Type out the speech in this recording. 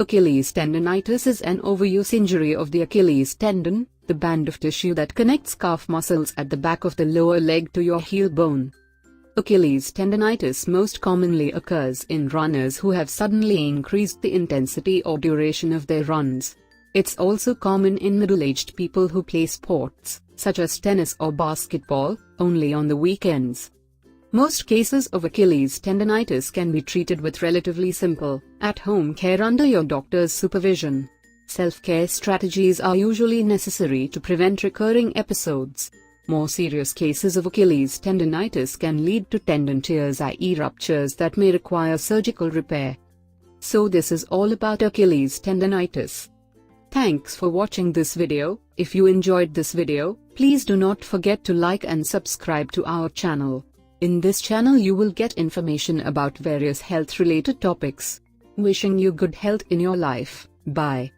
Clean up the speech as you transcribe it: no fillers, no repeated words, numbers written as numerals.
Achilles tendonitis is an overuse injury of the Achilles tendon, the band of tissue that connects calf muscles at the back of the lower leg to your heel bone. Achilles tendonitis most commonly occurs in runners who have suddenly increased the intensity or duration of their runs. It's also common in middle-aged people who play sports, such as tennis or basketball, only on the weekends. Most cases of Achilles tendonitis can be treated with relatively simple, at-home care under your doctor's supervision. Self-care strategies are usually necessary to prevent recurring episodes. More serious cases of Achilles tendonitis can lead to tendon tears, i.e. ruptures that may require surgical repair. So this is all about Achilles tendonitis. Thanks for watching this video. If you enjoyed this video, please do not forget to like and subscribe to our channel. In this channel you will get information about various health-related topics. Wishing you good health in your life. Bye.